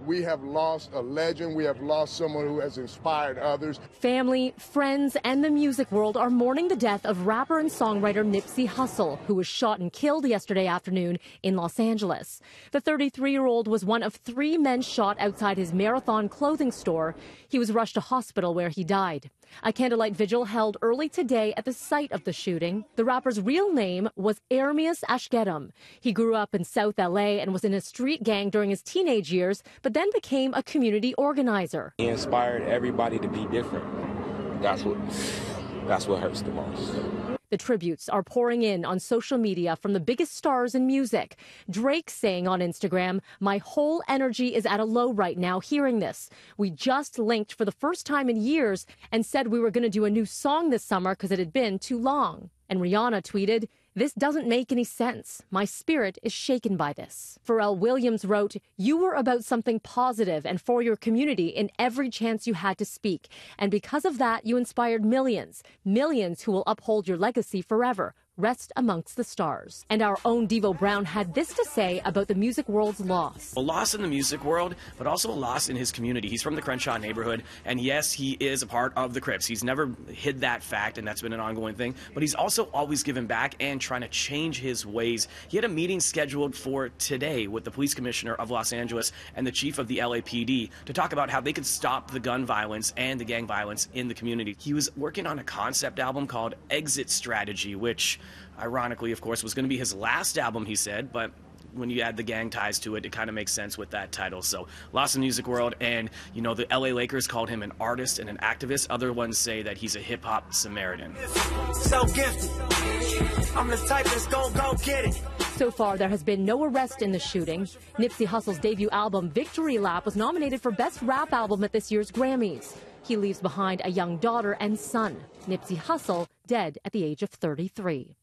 We have lost a legend. We have lost someone who has inspired others. Family, friends, and the music world are mourning the death of rapper and songwriter Nipsey Hussle, who was shot and killed yesterday afternoon in Los Angeles. The 33-year-old was one of 3 men shot outside his Marathon clothing store. He was rushed to hospital where he died. A candlelight vigil held early today at the site of the shooting. The rapper's real name was Ermias Ashgedam. He grew up in South LA and was in a street gang during his teenage years, but then became a community organizer. He inspired everybody to be different. That's what hurts the most. The tributes are pouring in on social media from the biggest stars in music. Drake saying on Instagram, "My whole energy is at a low right now hearing this. We just linked for the first time in years and said we were going to do a new song this summer because it had been too long." And Rihanna tweeted, "This doesn't make any sense. My spirit is shaken by this." Pharrell Williams wrote, "You were about something positive and for your community in every chance you had to speak. And because of that, you inspired millions, millions who will uphold your legacy forever. Rest amongst the stars." And our own Devo Brown had this to say about the music world's loss. A loss in the music world, but also a loss in his community. He's from the Crenshaw neighborhood, and yes, he is a part of the Crips. He's never hid that fact, and that's been an ongoing thing, but he's also always given back and trying to change his ways. He had a meeting scheduled for today with the police commissioner of Los Angeles and the chief of the LAPD to talk about how they could stop the gun violence and the gang violence in the community. He was working on a concept album called Exit Strategy, which ironically, of course, was going to be his last album, he said, but when you add the gang ties to it, it kind of makes sense with that title. So, lost in the music world, and, you know, the LA Lakers called him an artist and an activist. Other ones say that he's a hip-hop Samaritan. So gifted. I'm the type that's gonna go get it. So far, there has been no arrest in the shooting. Nipsey Hussle's debut album, Victory Lap, was nominated for Best Rap Album at this year's Grammys. He leaves behind a young daughter and son. Nipsey Hussle dead at the age of 33.